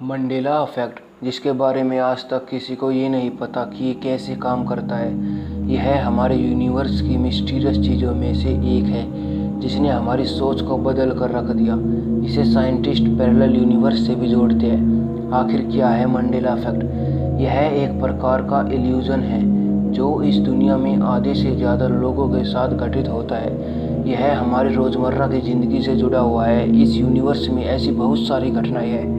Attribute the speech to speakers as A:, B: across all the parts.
A: Mandela effect, जिसके बारे में आज तक किसी को ये नहीं पता कि ये कैसे काम करता है, यह हमारे यूनिवर्स की मिस्टीरियस चीज़ों में से एक है जिसने हमारी सोच को बदल कर रख दिया। इसे साइंटिस्ट पैरेलल यूनिवर्स से भी जोड़ते हैं। आखिर क्या है मंडेला इफ़ेक्ट? यह एक प्रकार का इल्यूज़न है जो इस दुनिया में आधे से ज़्यादा लोगों के साथ घटित होता है। यह हमारी रोज़मर्रा की ज़िंदगी से जुड़ा हुआ है। इस यूनिवर्स में ऐसी बहुत सारी घटनाएं हैं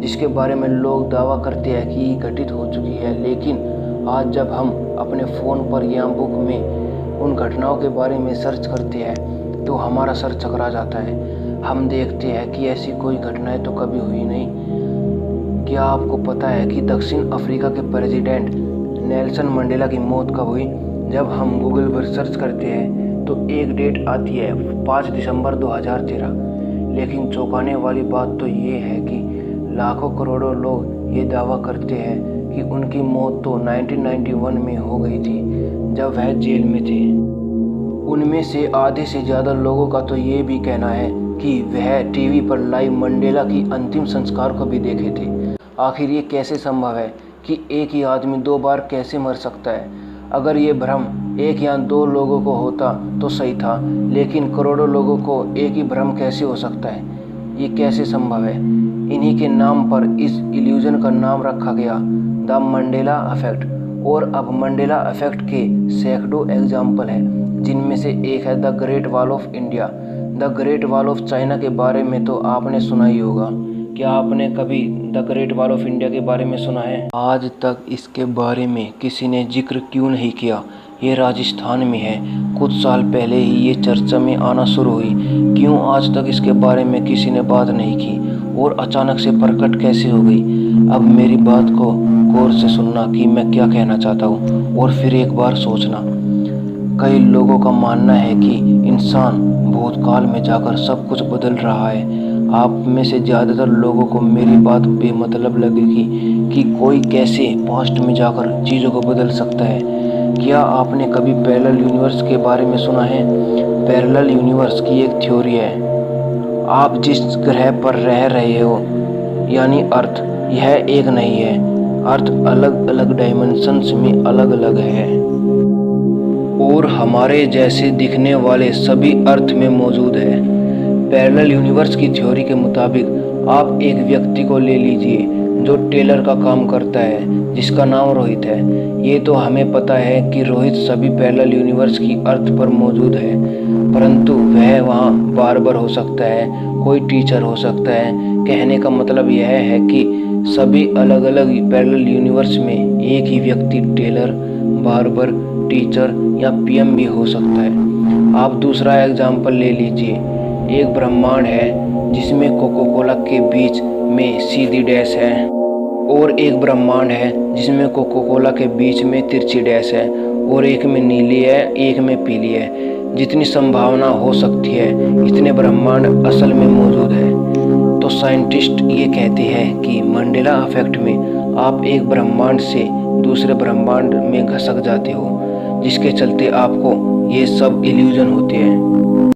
A: जिसके बारे में लोग दावा करते हैं कि घटित हो चुकी है, लेकिन आज जब हम अपने फ़ोन पर या बुक में उन घटनाओं के बारे में सर्च करते हैं तो हमारा सर चकरा जाता है। हम देखते हैं कि ऐसी कोई घटनाएं तो कभी हुई नहीं। क्या आपको पता है कि दक्षिण अफ्रीका के प्रेसिडेंट नेल्सन मंडेला की मौत कब हुई? जब हम गूगल पर सर्च करते हैं तो एक डेट आती है 5 दिसंबर 2013। लेकिन चौंकाने वाली बात तो ये है कि लाखों करोड़ों लोग ये दावा करते हैं कि उनकी मौत तो 1991 में हो गई थी जब वह जेल में थे। उनमें से आधे से ज़्यादा लोगों का तो ये भी कहना है कि वह टीवी पर लाइव मंडेला की अंतिम संस्कार को भी देखे थे। आखिर ये कैसे संभव है कि एक ही आदमी 2 बार कैसे मर सकता है? अगर ये भ्रम 1 या 2 लोगों को होता तो सही था, लेकिन करोड़ों लोगों को एक ही भ्रम कैसे हो सकता है? ये कैसे संभव है? इन्हीं के नाम पर इस इल्यूजन का नाम रखा गया, द मंडेला इफ़ेक्ट। और अब मंडेला इफ़ेक्ट के सैकड़ों एग्जाम्पल हैं, जिनमें से एक है the great wall of India. The great wall of China के बारे में तो आपने सुना ही होगा। क्या आपने कभी the great wall of India के बारे में सुना है? आज तक इसके बारे में किसी ने जिक्र क्यों नहीं किया? ये राजस्थान में है। कुछ साल पहले ही ये चर्चा में आना शुरू हुई। क्यों आज तक इसके बारे में किसी ने बात नहीं की और अचानक से प्रकट कैसे हो गई? अब मेरी बात को गौर से सुनना कि मैं क्या कहना चाहता हूँ, और फिर एक बार सोचना। कई लोगों का मानना है कि इंसान भूतकाल में जाकर सब कुछ बदल रहा है। आप में से ज़्यादातर लोगों को मेरी बात बेमतलब लगेगी कि कोई कैसे पास्ट में जाकर चीज़ों को बदल सकता है। क्या आपने कभी पैरेलल यूनिवर्स के बारे में सुना है? पैरेलल यूनिवर्स की एक थ्योरी है। आप जिस ग्रह पर रह रहे हो, यानी अर्थ, यह एक नहीं है। अर्थ अलग अलग डायमेंशंस में अलग अलग है और हमारे जैसे दिखने वाले सभी अर्थ में मौजूद है। पैरेलल यूनिवर्स की थ्योरी के मुताबिक आप एक व्यक्ति को ले लीजिए जो टेलर का काम करता है, जिसका नाम रोहित है। ये तो हमें पता है कि रोहित सभी पैरेलल यूनिवर्स की अर्थ पर मौजूद है, परंतु वह वहाँ बार्बर हो सकता है, कोई टीचर हो सकता है। कहने का मतलब यह है कि सभी अलग अलग पैरेलल यूनिवर्स में एक ही व्यक्ति टेलर, बार्बर, टीचर या पीएम भी हो सकता है। आप दूसरा एग्जाम्पल ले लीजिए। एक ब्रह्मांड है जिसमें कोको कोला के बीच में सीधी डैश है, और एक ब्रह्मांड है जिसमें कोको कोला के बीच में तिरछी डैश है, और एक में नीली है, एक में पीली है। जितनी संभावना हो सकती है इतने ब्रह्मांड असल में मौजूद है। तो साइंटिस्ट ये कहते हैं कि मंडेला इफ़ेक्ट में आप एक ब्रह्मांड से दूसरे ब्रह्मांड में घसक जाते हो, जिसके चलते आपको ये सब इल्यूजन होते हैं।